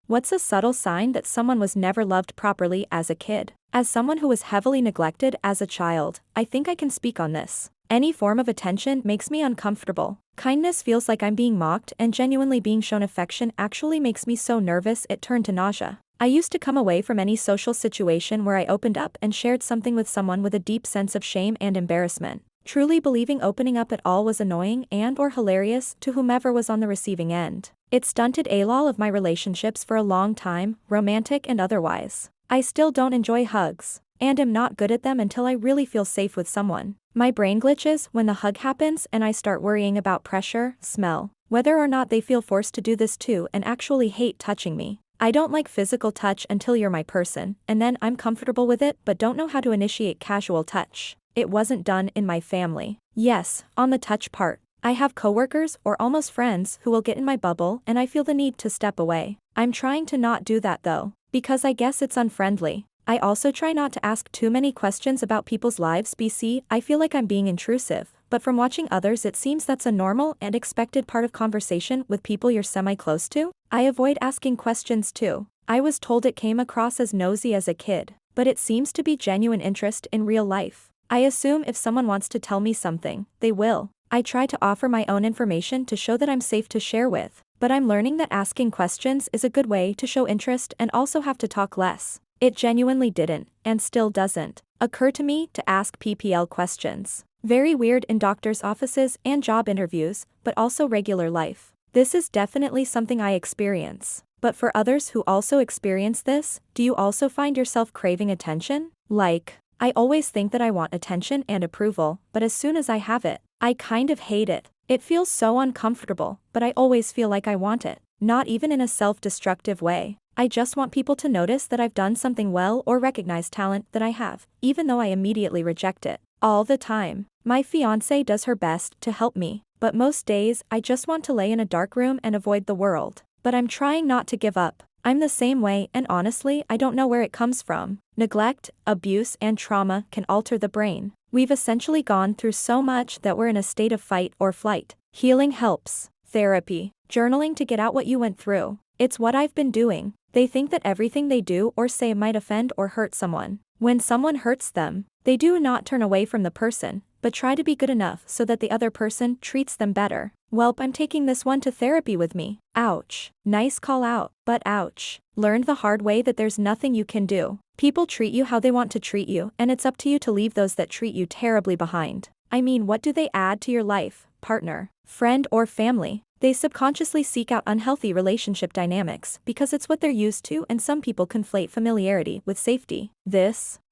What's a subtle sign that someone was never loved properly as a kid? As someone who was heavily neglected as a child, I think I can speak on this. Any form of attention makes me uncomfortable. Kindness feels like I'm being mocked, and genuinely being shown affection actually makes me so nervous it turned to nausea. I used to come away from any social situation where I opened up and shared something with someone with a deep sense of shame and embarrassment, truly believing opening up at all was annoying and/or hilarious to whomever was on the receiving end. It stunted all of my relationships for a long time, romantic and otherwise. I still don't enjoy hugs, and am not good at them until I really feel safe with someone. My brain glitches when the hug happens and I start worrying about pressure, smell, whether or not they feel forced to do this too, and actually hate touching me. I don't like physical touch until you're my person, and then I'm comfortable with it but don't know how to initiate casual touch. It wasn't done in my family. Yes, on the touch part. I have coworkers or almost friends who will get in my bubble and I feel the need to step away. I'm trying to not do that though, because I guess it's unfriendly. I also try not to ask too many questions about people's lives BC I feel like I'm being intrusive, but from watching others it seems that's a normal and expected part of conversation with people you're semi-close to. I avoid asking questions too. I was told it came across as nosy as a kid, but it seems to be genuine interest in real life. I assume if someone wants to tell me something, they will. I try to offer my own information to show that I'm safe to share with, but I'm learning that asking questions is a good way to show interest and also have to talk less. It genuinely didn't, and still doesn't, occur to me to ask PPL questions. Very weird in doctors' offices and job interviews, but also regular life. This is definitely something I experience. But for others who also experience this, do you also find yourself craving attention? Like, I always think that I want attention and approval, but as soon as I have it, I kind of hate it. It feels so uncomfortable, but I always feel like I want it. Not even in a self-destructive way. I just want people to notice that I've done something well or recognize talent that I have, even though I immediately reject it. All the time. My fiancé does her best to help me, but most days I just want to lay in a dark room and avoid the world. But I'm trying not to give up. I'm the same way, and honestly I don't know where it comes from. Neglect, abuse and trauma can alter the brain. We've essentially gone through so much that we're in a state of fight or flight. Healing helps. Therapy. Journaling to get out what you went through. It's what I've been doing. They think that everything they do or say might offend or hurt someone. When someone hurts them, they do not turn away from the person, but try to be good enough so that the other person treats them better. Welp, I'm taking this one to therapy with me. Ouch. Nice call out, but ouch. Learned the hard way that there's nothing you can do. People treat you how they want to treat you, and it's up to you to leave those that treat you terribly behind. I mean, what do they add to your life, partner, friend or family? They subconsciously seek out unhealthy relationship dynamics because it's what they're used to, and some people conflate familiarity with safety.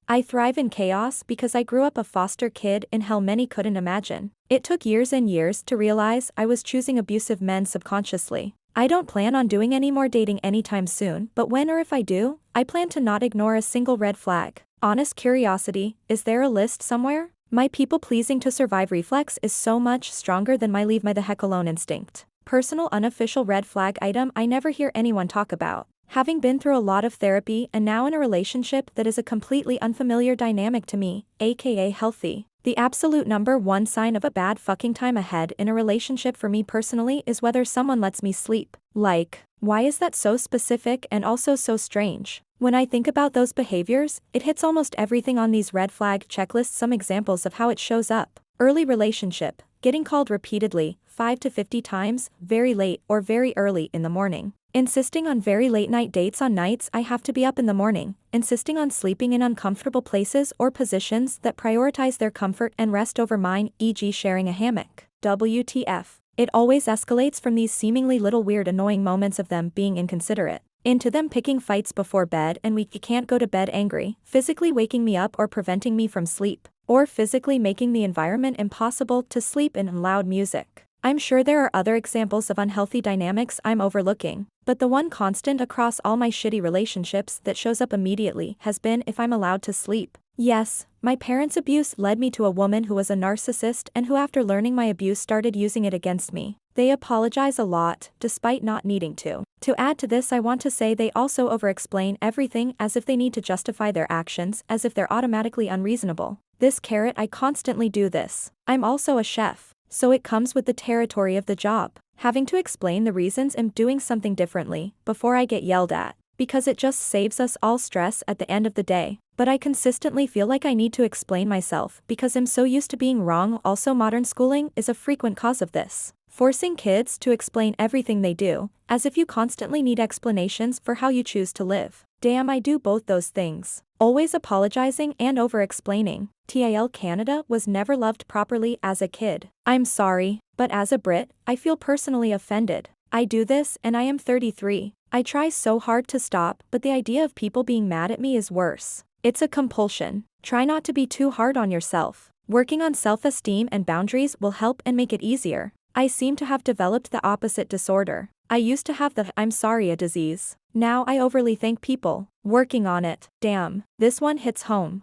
I thrive in chaos because I grew up a foster kid in hell many couldn't imagine. It took years and years to realize I was choosing abusive men subconsciously. I don't plan on doing any more dating anytime soon, but when or if I do, I plan to not ignore a single red flag. Honest curiosity, is there a list somewhere? My people-pleasing to survive reflex is so much stronger than my leave my the heck alone instinct. Personal unofficial red flag item I never hear anyone talk about. Having been through a lot of therapy and now in a relationship that is a completely unfamiliar dynamic to me, aka healthy, the absolute number one sign of a bad fucking time ahead in a relationship for me personally is whether someone lets me sleep. Like, why is that so specific and also so strange? When I think about those behaviors, it hits almost everything on these red flag checklists. Some examples of how it shows up. Early relationship, getting called repeatedly, 5 to 50 times, very late or very early in the morning. Insisting on very late night dates on nights I have to be up in the morning. Insisting on sleeping in uncomfortable places or positions that prioritize their comfort and rest over mine, e.g. sharing a hammock. WTF. It always escalates from these seemingly little weird annoying moments of them being inconsiderate, into them picking fights before bed and we can't go to bed angry, physically waking me up or preventing me from sleep, or physically making the environment impossible to sleep in loud music. I'm sure there are other examples of unhealthy dynamics I'm overlooking, but the one constant across all my shitty relationships that shows up immediately has been if I'm allowed to sleep. Yes, my parents' abuse led me to a woman who was a narcissist and who after learning my abuse started using it against me. They apologize a lot, despite not needing to. To add to this, I want to say they also over-explain everything as if they need to justify their actions, as if they're automatically unreasonable. This carrot, I constantly do this. I'm also a chef. So it comes with the territory of the job. Having to explain the reasons I'm doing something differently before I get yelled at. Because it just saves us all stress at the end of the day. But I consistently feel like I need to explain myself because I'm so used to being wrong. Also, modern schooling is a frequent cause of this. Forcing kids to explain everything they do, as if you constantly need explanations for how you choose to live. Damn, I do both those things. Always apologizing and over-explaining. TIL Canada was never loved properly as a kid. I'm sorry, but as a Brit, I feel personally offended. I do this and I am 33. I try so hard to stop, but the idea of people being mad at me is worse. It's a compulsion. Try not to be too hard on yourself. Working on self-esteem and boundaries will help and make it easier. I seem to have developed the opposite disorder. I used to have the I'm sorry a disease. Now I overly thank people. Working on it. Damn, this one hits home.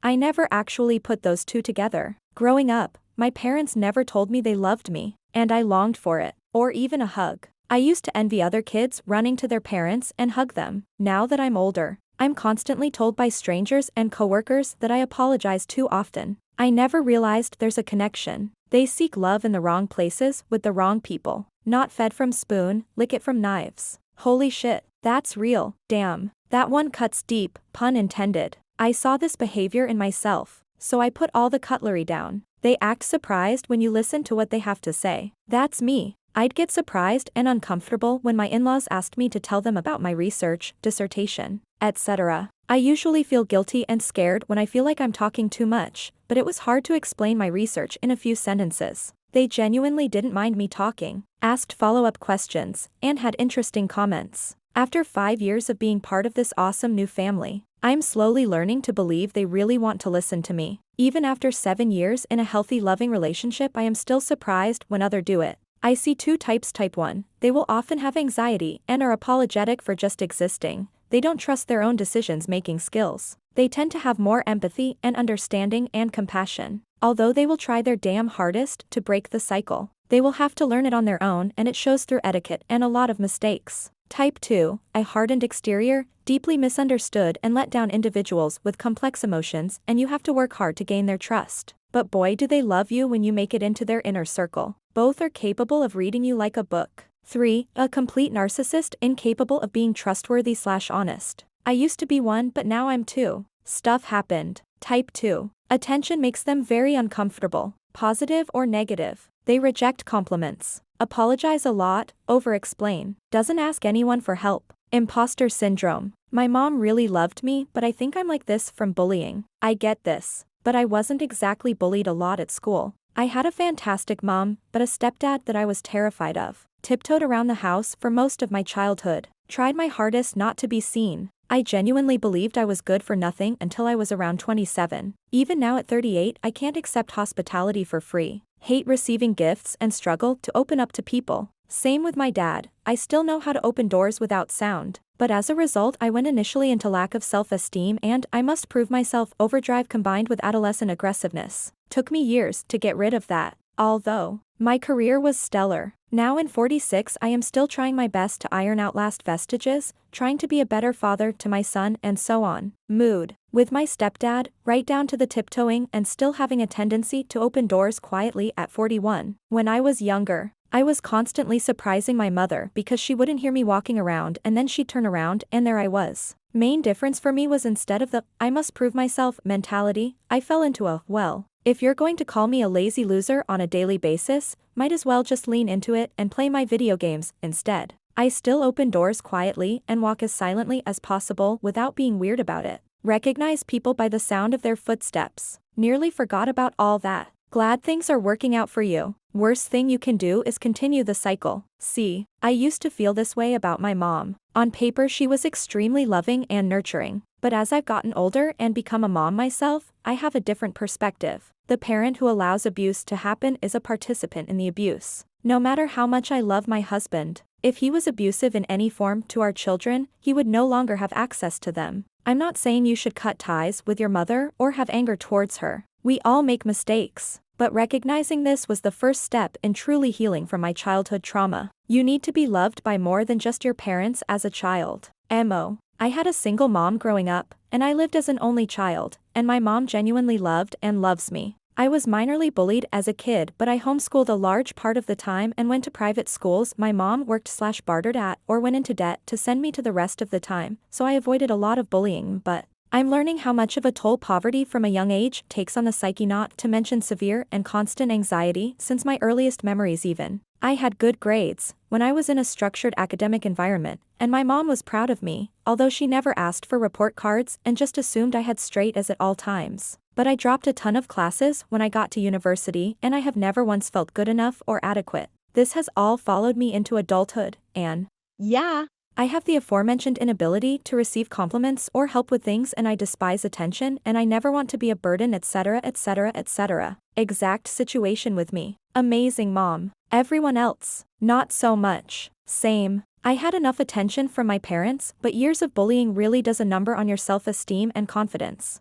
I never actually put those two together. Growing up, my parents never told me they loved me, and I longed for it, or even a hug. I used to envy other kids running to their parents and hug them. Now that I'm older, I'm constantly told by strangers and coworkers that I apologize too often. I never realized there's a connection. They seek love in the wrong places with the wrong people. Not fed from spoon, lick it from knives. Holy shit, that's real. Damn, that one cuts deep, pun intended. I saw this behavior in myself, so I put all the cutlery down. They act surprised when you listen to what they have to say. That's me. I'd get surprised and uncomfortable when my in-laws asked me to tell them about my research, dissertation, etc. I usually feel guilty and scared when I feel like I'm talking too much, but it was hard to explain my research in a few sentences. They genuinely didn't mind me talking, asked follow-up questions, and had interesting comments. After 5 years of being part of this awesome new family, I'm slowly learning to believe they really want to listen to me. Even after 7 years in a healthy, loving relationship, I am still surprised when others do it. I see two types. Type 1, they will often have anxiety and are apologetic for just existing. They don't trust their own decision-making skills. They tend to have more empathy and understanding and compassion. Although they will try their damn hardest to break the cycle, they will have to learn it on their own, and it shows through etiquette and a lot of mistakes. Type 2, a hardened exterior, deeply misunderstood and let down individuals with complex emotions, and you have to work hard to gain their trust. But boy, do they love you when you make it into their inner circle. Both are capable of reading you like a book. 3, a complete narcissist, incapable of being trustworthy/honest. I used to be one, but now I'm two. Stuff happened. Type 2, attention makes them very uncomfortable, positive or negative. They reject compliments, apologize a lot, over-explain, doesn't ask anyone for help. Imposter syndrome. My mom really loved me, but I think I'm like this from bullying. I get this, but I wasn't exactly bullied a lot at school. I had a fantastic mom, but a stepdad that I was terrified of. Tiptoed around the house for most of my childhood. Tried my hardest not to be seen. I genuinely believed I was good for nothing until I was around 27. Even now at 38, I can't accept hospitality for free. Hate receiving gifts and struggle to open up to people. Same with my dad. I still know how to open doors without sound. But as a result, I went initially into lack of self-esteem and I must prove myself overdrive combined with adolescent aggressiveness. Took me years to get rid of that. Although my career was stellar. Now in 46, I am still trying my best to iron out last vestiges, trying to be a better father to my son and so on. Mood. With my stepdad, right down to the tiptoeing and still having a tendency to open doors quietly at 41. When I was younger, I was constantly surprising my mother because she wouldn't hear me walking around and then she'd turn around and there I was. Main difference for me was instead of the I must prove myself mentality, I fell into a, well, if you're going to call me a lazy loser on a daily basis, might as well just lean into it and play my video games instead. I still open doors quietly and walk as silently as possible without being weird about it. Recognize people by the sound of their footsteps. Nearly forgot about all that. Glad things are working out for you. Worst thing you can do is continue the cycle. See, I used to feel this way about my mom. On paper she was extremely loving and nurturing. But as I've gotten older and become a mom myself, I have a different perspective. The parent who allows abuse to happen is a participant in the abuse. No matter how much I love my husband, if he was abusive in any form to our children, he would no longer have access to them. I'm not saying you should cut ties with your mother or have anger towards her. We all make mistakes. But recognizing this was the first step in truly healing from my childhood trauma. You need to be loved by more than just your parents as a child. MO. I had a single mom growing up, and I lived as an only child, and my mom genuinely loved and loves me. I was minorly bullied as a kid, but I homeschooled a large part of the time and went to private schools my mom worked/bartered at or went into debt to send me to the rest of the time, so I avoided a lot of bullying, but I'm learning how much of a toll poverty from a young age takes on the psyche, not to mention severe and constant anxiety since my earliest memories even. I had good grades when I was in a structured academic environment, and my mom was proud of me, although she never asked for report cards and just assumed I had straight A's at all times. But I dropped a ton of classes when I got to university, and I have never once felt good enough or adequate. This has all followed me into adulthood, and yeah, I have the aforementioned inability to receive compliments or help with things, and I despise attention and I never want to be a burden, etc., etc., etc. Exact situation with me. Amazing mom. Everyone else, not so much. Same. I had enough attention from my parents, but years of bullying really does a number on your self-esteem and confidence.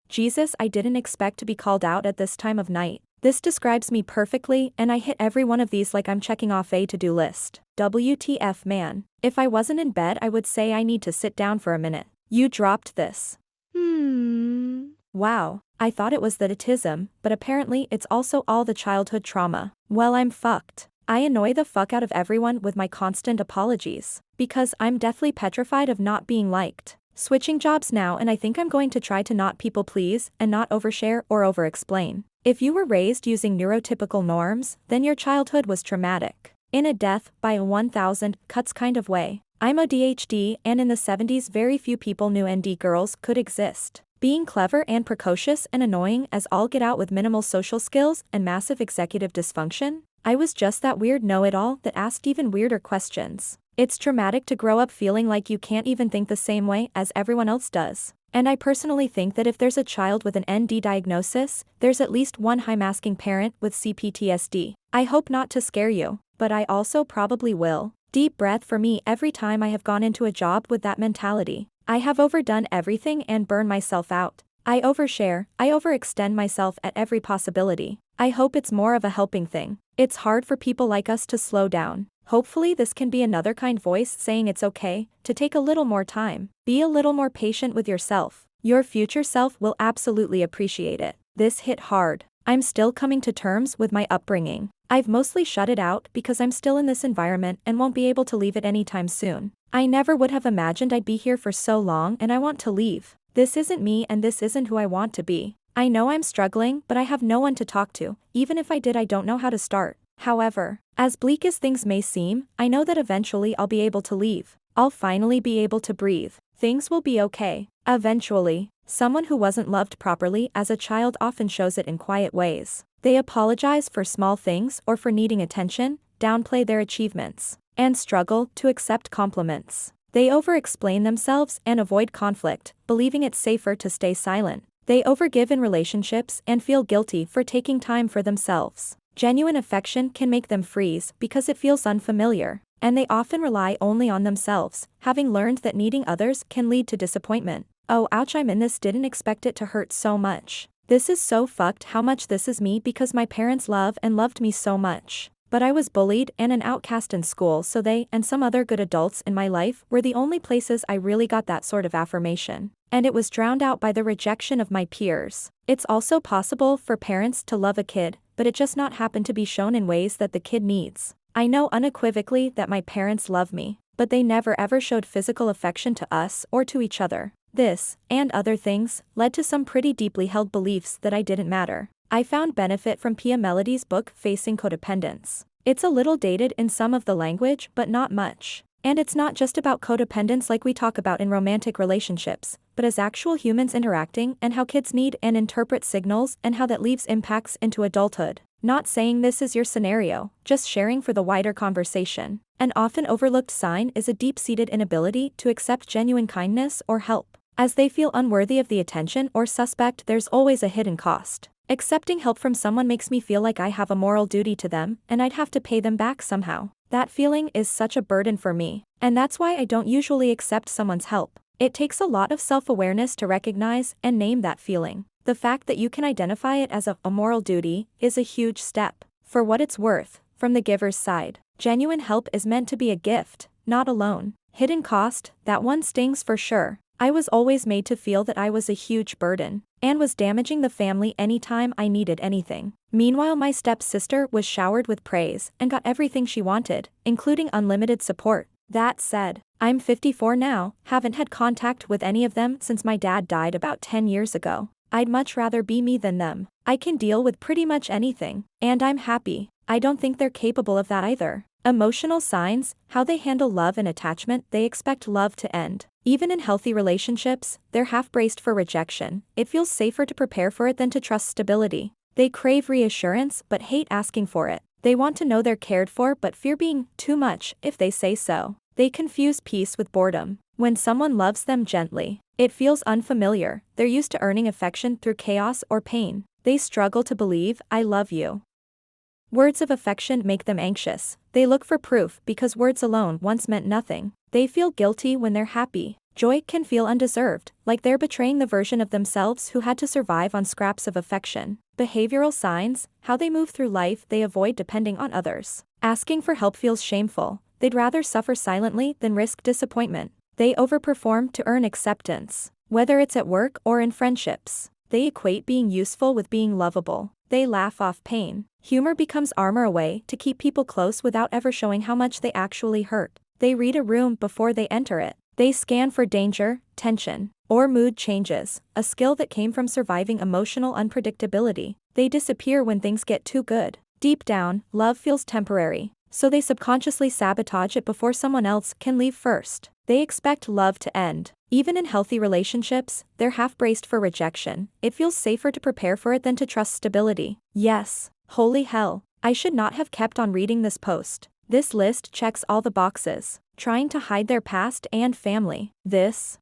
Jesus, I didn't expect to be called out at this time of night. This describes me perfectly, and I hit every one of these like I'm checking off a to-do list. WTF, man. If I wasn't in bed, I would say I need to sit down for a minute. You dropped this. Wow. I thought it was the autism, but apparently it's also all the childhood trauma. Well, I'm fucked. I annoy the fuck out of everyone with my constant apologies, because I'm deathly petrified of not being liked. Switching jobs now, and I think I'm going to try to not people please and not overshare or over-explain. If you were raised using neurotypical norms, then your childhood was traumatic. In a death by a 1,000 cuts kind of way. I'm ADHD, and in the 70s very few people knew ND girls could exist. Being clever and precocious and annoying as all get out with minimal social skills and massive executive dysfunction, I was just that weird know-it-all that asked even weirder questions. It's traumatic to grow up feeling like you can't even think the same way as everyone else does. And I personally think that if there's a child with an ND diagnosis, there's at least one high-masking parent with CPTSD. I hope not to scare you, but I also probably will. Deep breath for me every time I have gone into a job with that mentality. I have overdone everything and burn myself out. I overshare, I overextend myself at every possibility. I hope it's more of a helping thing. It's hard for people like us to slow down. Hopefully this can be another kind voice saying it's okay to take a little more time. Be a little more patient with yourself. Your future self will absolutely appreciate it. This hit hard. I'm still coming to terms with my upbringing. I've mostly shut it out because I'm still in this environment and won't be able to leave it anytime soon. I never would have imagined I'd be here for so long, and I want to leave. This isn't me, and this isn't who I want to be. I know I'm struggling, but I have no one to talk to. Even if I did, I don't know how to start. However, as bleak as things may seem, I know that eventually I'll be able to leave. I'll finally be able to breathe. Things will be okay. Eventually. Someone who wasn't loved properly as a child often shows it in quiet ways. They apologize for small things or for needing attention, downplay their achievements, and struggle to accept compliments. They over-explain themselves and avoid conflict, believing it's safer to stay silent. They overgive in relationships and feel guilty for taking time for themselves. Genuine affection can make them freeze because it feels unfamiliar, and they often rely only on themselves, having learned that needing others can lead to disappointment. Oh ouch, I'm in this, didn't expect it to hurt so much. This is so fucked how much this is me because my parents love and loved me so much. But I was bullied and an outcast in school, so they and some other good adults in my life were the only places I really got that sort of affirmation. And it was drowned out by the rejection of my peers. It's also possible for parents to love a kid, but it just not happen to be shown in ways that the kid needs. I know unequivocally that my parents love me, but they never ever showed physical affection to us or to each other. This, and other things, led to some pretty deeply held beliefs that I didn't matter. I found benefit from Pia Melody's book Facing Codependence. It's a little dated in some of the language, but not much. And it's not just about codependence like we talk about in romantic relationships, but as actual humans interacting and how kids need and interpret signals and how that leaves impacts into adulthood. Not saying this is your scenario, just sharing for the wider conversation. An often overlooked sign is a deep-seated inability to accept genuine kindness or help. As they feel unworthy of the attention or suspect there's always a hidden cost. Accepting help from someone makes me feel like I have a moral duty to them, and I'd have to pay them back somehow. That feeling is such a burden for me, and that's why I don't usually accept someone's help. It takes a lot of self-awareness to recognize and name that feeling. The fact that you can identify it as a moral duty is a huge step. For what it's worth, from the giver's side, genuine help is meant to be a gift, not a loan. Hidden cost, that one stings for sure. I was always made to feel that I was a huge burden and was damaging the family anytime I needed anything. Meanwhile, my stepsister was showered with praise and got everything she wanted, including unlimited support. That said, I'm 54 now, haven't had contact with any of them since my dad died about 10 years ago. I'd much rather be me than them. I can deal with pretty much anything, and I'm happy. I don't think they're capable of that either. Emotional signs, how they handle love and attachment. They expect love to end. Even in healthy relationships, they're half-braced for rejection. It feels safer to prepare for it than to trust stability. They crave reassurance but hate asking for it. They want to know they're cared for but fear being too much if they say so. They confuse peace with boredom. When someone loves them gently, it feels unfamiliar. They're used to earning affection through chaos or pain. They struggle to believe, "I love you." Words of affection make them anxious. They look for proof because words alone once meant nothing. They feel guilty when they're happy. Joy can feel undeserved, like they're betraying the version of themselves who had to survive on scraps of affection. Behavioral signs, how they move through life. They avoid depending on others. Asking for help feels shameful. They'd rather suffer silently than risk disappointment. They overperform to earn acceptance, whether it's at work or in friendships. They equate being useful with being lovable. They laugh off pain. Humor becomes armor, a way to keep people close without ever showing how much they actually hurt. They read a room before they enter it. They scan for danger, tension, or mood changes, a skill that came from surviving emotional unpredictability. They disappear when things get too good. Deep down, love feels temporary, so they subconsciously sabotage it before someone else can leave first. They expect love to end. Even in healthy relationships, they're half-braced for rejection. It feels safer to prepare for it than to trust stability. Yes, holy hell, I should not have kept on reading this post. This list checks all the boxes. Trying to hide their past and family. This.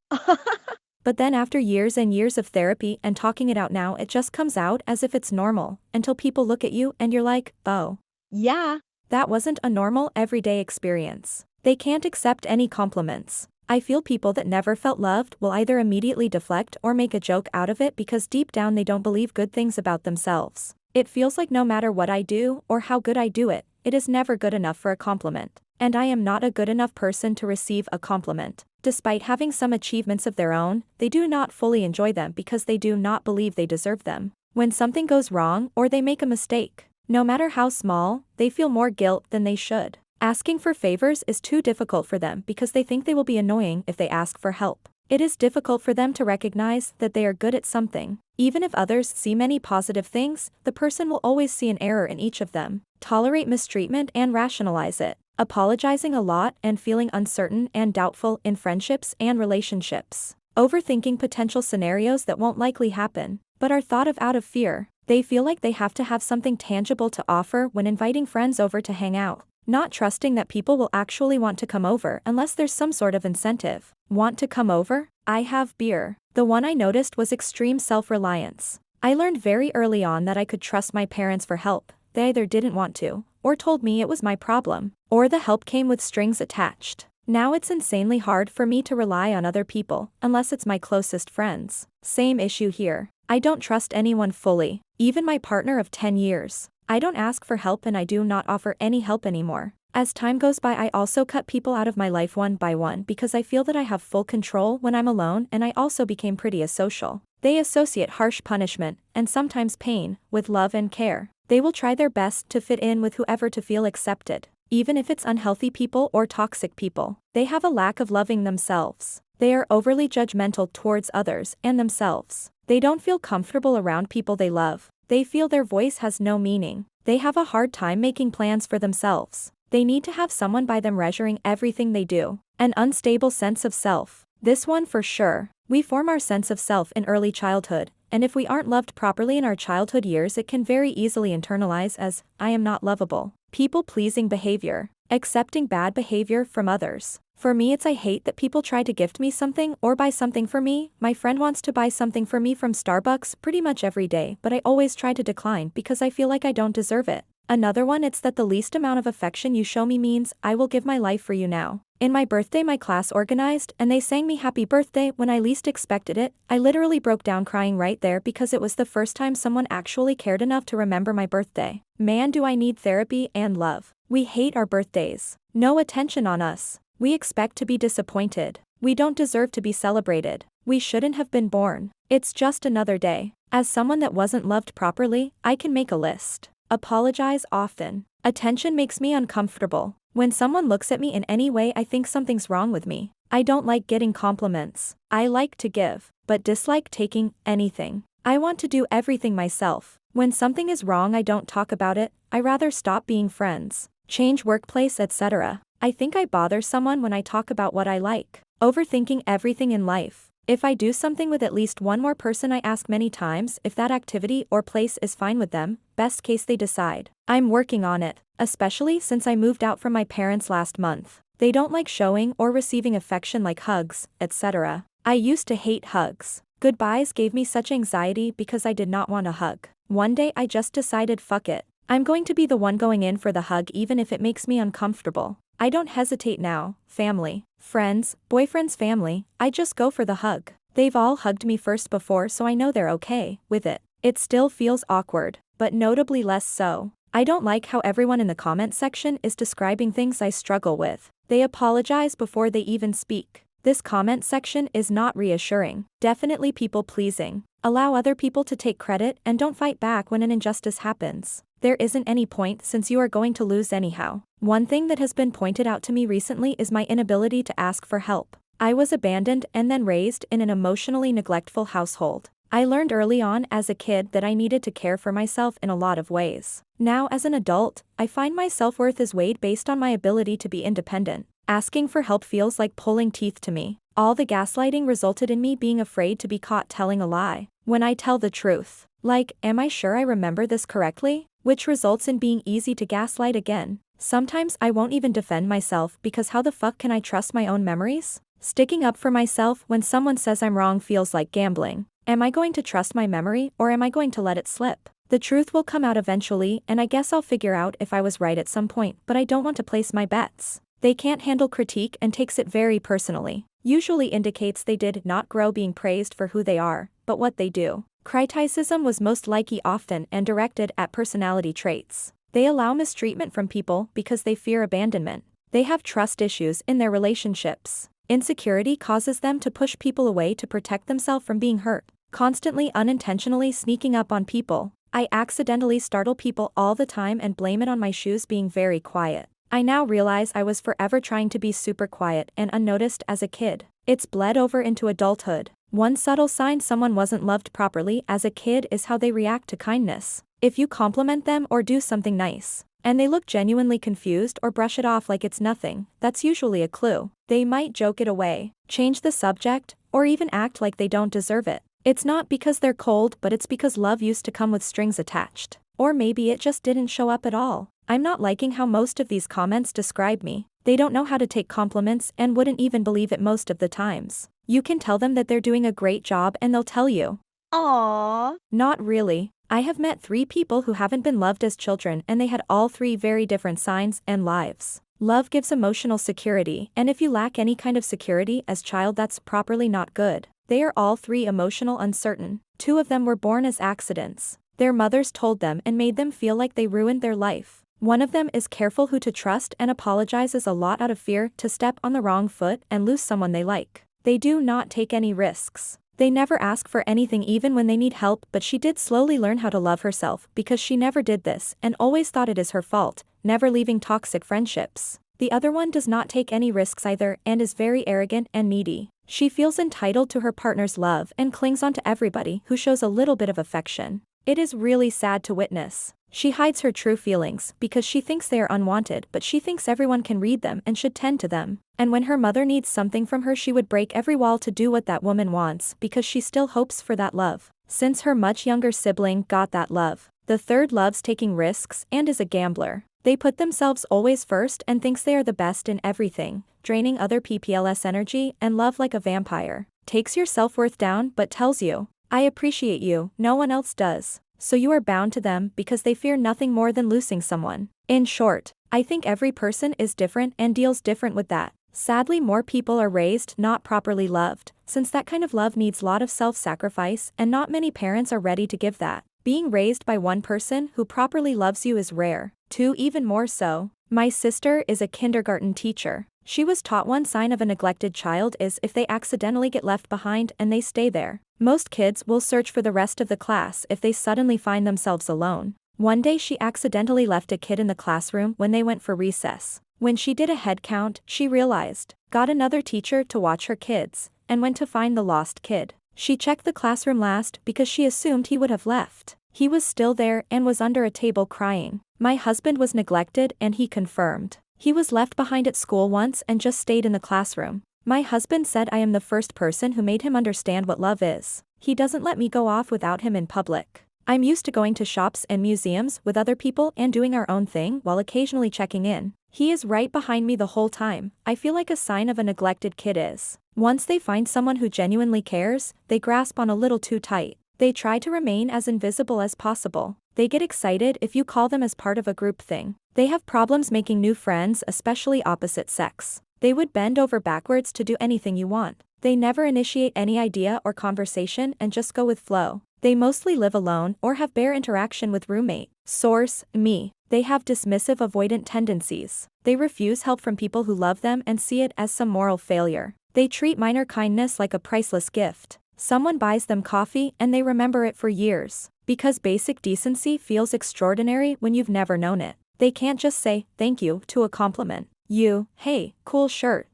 But then after years and years of therapy and talking it out now, it just comes out as if it's normal, until people look at you and you're like, oh. Yeah. That wasn't a normal, everyday experience. They can't accept any compliments. I feel people that never felt loved will either immediately deflect or make a joke out of it because deep down they don't believe good things about themselves. It feels like no matter what I do or how good I do it, it is never good enough for a compliment. And I am not a good enough person to receive a compliment. Despite having some achievements of their own, they do not fully enjoy them because they do not believe they deserve them. When something goes wrong or they make a mistake, no matter how small, they feel more guilt than they should. Asking for favors is too difficult for them because they think they will be annoying if they ask for help. It is difficult for them to recognize that they are good at something. Even if others see many positive things, the person will always see an error in each of them. Tolerate mistreatment and rationalize it. Apologizing a lot and feeling uncertain and doubtful in friendships and relationships. Overthinking potential scenarios that won't likely happen, but are thought of out of fear. They feel like they have to have something tangible to offer when inviting friends over to hang out. Not trusting that people will actually want to come over unless there's some sort of incentive. Want to come over? I have beer. The one I noticed was extreme self-reliance. I learned very early on that I could trust my parents for help. They either didn't want to, or told me it was my problem, or the help came with strings attached. Now it's insanely hard for me to rely on other people, unless it's my closest friends. Same issue here. I don't trust anyone fully, even my partner of 10 years. I don't ask for help and I do not offer any help anymore. As time goes by, I also cut people out of my life one by one because I feel that I have full control when I'm alone, and I also became pretty asocial. They associate harsh punishment, and sometimes pain, with love and care. They will try their best to fit in with whoever to feel accepted, even if it's unhealthy people or toxic people. They have a lack of loving themselves. They are overly judgmental towards others and themselves. They don't feel comfortable around people they love. They feel their voice has no meaning. They have a hard time making plans for themselves. They need to have someone by them measuring everything they do. An unstable sense of self. This one for sure. We form our sense of self in early childhood, and if we aren't loved properly in our childhood years, it can very easily internalize as, I am not lovable. People-pleasing behavior. Accepting bad behavior from others. For me, it's I hate that people try to gift me something or buy something for me. My friend wants to buy something for me from Starbucks pretty much every day, but I always try to decline because I feel like I don't deserve it. Another one, it's that the least amount of affection you show me means I will give my life for you now. In my birthday, my class organized, and they sang me happy birthday when I least expected it. I literally broke down crying right there because it was the first time someone actually cared enough to remember my birthday. Man, do I need therapy and love. We hate our birthdays. No attention on us. We expect to be disappointed. We don't deserve to be celebrated. We shouldn't have been born. It's just another day. As someone that wasn't loved properly, I can make a list. Apologize often. Attention makes me uncomfortable. When someone looks at me in any way, I think something's wrong with me. I don't like getting compliments. I like to give, but dislike taking anything. I want to do everything myself. When something is wrong, I don't talk about it. I rather stop being friends, change workplace, etc. I think I bother someone when I talk about what I like. Overthinking everything in life. If I do something with at least one more person, I ask many times if that activity or place is fine with them. Best case, they decide. I'm working on it, especially since I moved out from my parents last month. They don't like showing or receiving affection like hugs, etc. I used to hate hugs. Goodbyes gave me such anxiety because I did not want a hug. One day I just decided, fuck it. I'm going to be the one going in for the hug even if it makes me uncomfortable. I don't hesitate now. Family, friends, boyfriend's family, I just go for the hug. They've all hugged me first before, so I know they're okay with it. It still feels awkward, but notably less so. I don't like how everyone in the comment section is describing things I struggle with. They apologize before they even speak. This comment section is not reassuring. Definitely people pleasing. Allow other people to take credit and don't fight back when an injustice happens. There isn't any point since you are going to lose anyhow. One thing that has been pointed out to me recently is my inability to ask for help. I was abandoned and then raised in an emotionally neglectful household. I learned early on as a kid that I needed to care for myself in a lot of ways. Now as an adult, I find my self-worth is weighed based on my ability to be independent. Asking for help feels like pulling teeth to me. All the gaslighting resulted in me being afraid to be caught telling a lie. When I tell the truth, like, am I sure I remember this correctly? Which results in being easy to gaslight again. Sometimes I won't even defend myself because how the fuck can I trust my own memories? Sticking up for myself when someone says I'm wrong feels like gambling. Am I going to trust my memory or am I going to let it slip? The truth will come out eventually, and I guess I'll figure out if I was right at some point, but I don't want to place my bets. They can't handle critique and takes it very personally. Usually indicates they did not grow being praised for who they are, but what they do. Criticism was most likely often and directed at personality traits. They allow mistreatment from people because they fear abandonment. They have trust issues in their relationships. Insecurity causes them to push people away to protect themselves from being hurt. Constantly unintentionally sneaking up on people. I accidentally startle people all the time and blame it on my shoes being very quiet. I now realize I was forever trying to be super quiet and unnoticed as a kid. It's bled over into adulthood. One subtle sign someone wasn't loved properly as a kid is how they react to kindness. If you compliment them or do something nice, and they look genuinely confused or brush it off like it's nothing, that's usually a clue. They might joke it away, change the subject, or even act like they don't deserve it. It's not because they're cold, but it's because love used to come with strings attached. Or maybe it just didn't show up at all. I'm not liking how most of these comments describe me. They don't know how to take compliments and wouldn't even believe it most of the times. You can tell them that they're doing a great job and they'll tell you, "Aww." Not really. I have met 3 people who haven't been loved as children and they had all 3 very different signs and lives. Love gives emotional security, and if you lack any kind of security as child, that's properly not good. They are all 3 emotional uncertain. 2 of them were born as accidents. Their mothers told them and made them feel like they ruined their life. One of them is careful who to trust and apologizes a lot out of fear to step on the wrong foot and lose someone they like. They do not take any risks. They never ask for anything even when they need help, but she did slowly learn how to love herself because she never did this and always thought it is her fault, never leaving toxic friendships. The other one does not take any risks either and is very arrogant and needy. She feels entitled to her partner's love and clings on to everybody who shows a little bit of affection. It is really sad to witness. She hides her true feelings because she thinks they are unwanted, but she thinks everyone can read them and should tend to them. And when her mother needs something from her, she would break every wall to do what that woman wants because she still hopes for that love. Since her much younger sibling got that love, the third loves taking risks and is a gambler. They put themselves always first and thinks they are the best in everything, draining other people's energy and love like a vampire. Takes your self-worth down but tells you, "I appreciate you, no one else does." So you are bound to them because they fear nothing more than losing someone. In short, I think every person is different and deals different with that. Sadly, more people are raised not properly loved, since that kind of love needs a lot of self-sacrifice and not many parents are ready to give that. Being raised by one person who properly loves you is rare. 2 even more so. My sister is a kindergarten teacher. She was taught one sign of a neglected child is if they accidentally get left behind and they stay there. Most kids will search for the rest of the class if they suddenly find themselves alone. One day she accidentally left a kid in the classroom when they went for recess. When she did a head count, she realized, got another teacher to watch her kids, and went to find the lost kid. She checked the classroom last because she assumed he would have left. He was still there and was under a table crying. My husband was neglected and he confirmed. He was left behind at school once and just stayed in the classroom. My husband said I am the first person who made him understand what love is. He doesn't let me go off without him in public. I'm used to going to shops and museums with other people and doing our own thing while occasionally checking in. He is right behind me the whole time. I feel like a sign of a neglected kid is. Once they find someone who genuinely cares, they grasp on a little too tight. They try to remain as invisible as possible. They get excited if you call them as part of a group thing. They have problems making new friends, especially opposite sex. They would bend over backwards to do anything you want. They never initiate any idea or conversation and just go with flow. They mostly live alone or have bare interaction with roommate. Source, me. They have dismissive avoidant tendencies. They refuse help from people who love them and see it as some moral failure. They treat minor kindness like a priceless gift. Someone buys them coffee and they remember it for years. Because basic decency feels extraordinary when you've never known it. They can't just say, thank you, to a compliment. You, hey, cool shirt.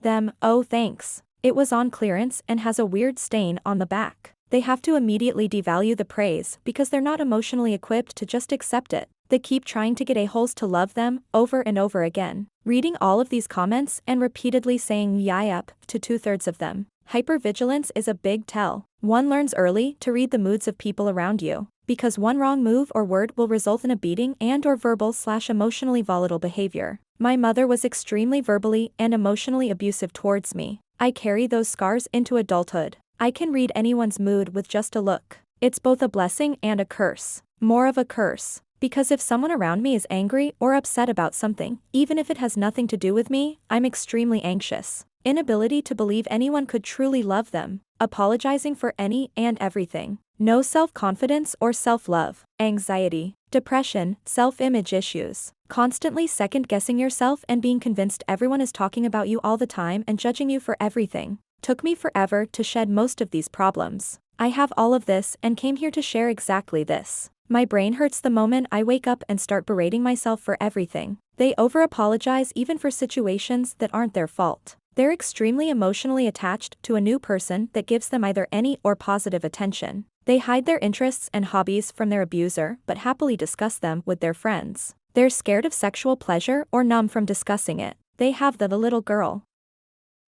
Them, oh thanks. It was on clearance and has a weird stain on the back. They have to immediately devalue the praise because they're not emotionally equipped to just accept it. They keep trying to get a-holes to love them, over and over again. Reading all of these comments and repeatedly saying yup to 2/3 of them. Hypervigilance is a big tell. One learns early to read the moods of people around you, because one wrong move or word will result in a beating and/or verbal/emotionally volatile behavior. My mother was extremely verbally and emotionally abusive towards me. I carry those scars into adulthood. I can read anyone's mood with just a look. It's both a blessing and a curse. More of a curse. Because if someone around me is angry or upset about something, even if it has nothing to do with me, I'm extremely anxious. Inability to believe anyone could truly love them. Apologizing for any and everything. No self-confidence or self-love. Anxiety. Depression, self-image issues. Constantly second-guessing yourself and being convinced everyone is talking about you all the time and judging you for everything. Took me forever to shed most of these problems. I have all of this and came here to share exactly this. My brain hurts the moment I wake up and start berating myself for everything. They over-apologize even for situations that aren't their fault. They're extremely emotionally attached to a new person that gives them either any or positive attention. They hide their interests and hobbies from their abuser but happily discuss them with their friends. They're scared of sexual pleasure or numb from discussing it. They have the little girl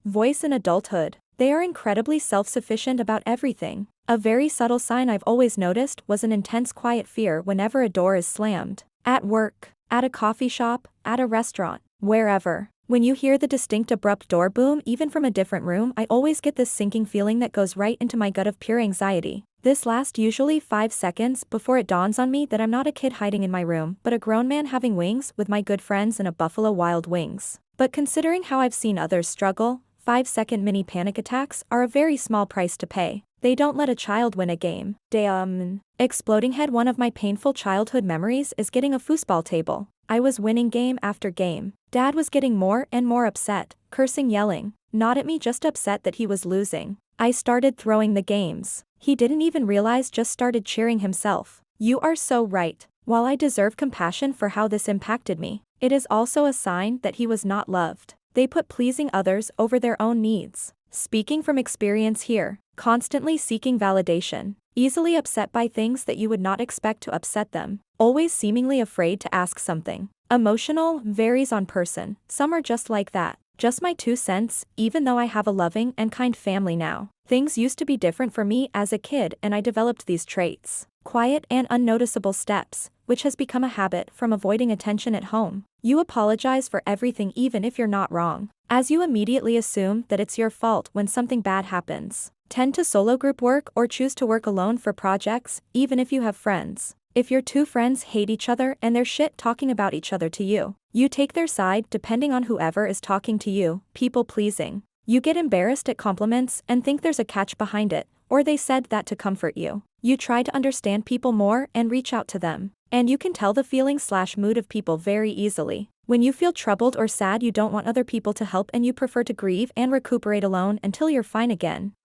voice in adulthood. They are incredibly self-sufficient about everything. A very subtle sign I've always noticed was an intense quiet fear whenever a door is slammed. At work, at a coffee shop, at a restaurant, wherever. When you hear the distinct abrupt door boom even from a different room, I always get this sinking feeling that goes right into my gut of pure anxiety. This lasts usually 5 seconds before it dawns on me that I'm not a kid hiding in my room, but a grown man having wings with my good friends and a Buffalo Wild Wings. But considering how I've seen others struggle, 5-second mini panic attacks are a very small price to pay. They don't let a child win a game. Damn. Exploding head. One of my painful childhood memories is getting a foosball table. I was winning game after game. Dad was getting more and more upset, cursing, yelling. Not at me, just upset that he was losing. I started throwing the games. He didn't even realize, just started cheering himself. You are so right. While I deserve compassion for how this impacted me, it is also a sign that he was not loved. They put pleasing others over their own needs. Speaking from experience here. Constantly seeking validation. Easily upset by things that you would not expect to upset them. Always seemingly afraid to ask something. Emotional, varies on person. Some are just like that. Just my 2 cents, even though I have a loving and kind family now. Things used to be different for me as a kid and I developed these traits. Quiet and unnoticeable steps, which has become a habit from avoiding attention at home. You apologize for everything even if you're not wrong, as you immediately assume that it's your fault when something bad happens. Tend to solo group work or choose to work alone for projects, even if you have friends. If your 2 friends hate each other and they're shit talking about each other to you, you take their side depending on whoever is talking to you. People pleasing. You get embarrassed at compliments and think there's a catch behind it, or they said that to comfort you. You try to understand people more and reach out to them. And you can tell the feeling/mood of people very easily. When you feel troubled or sad, you don't want other people to help and you prefer to grieve and recuperate alone until you're fine again.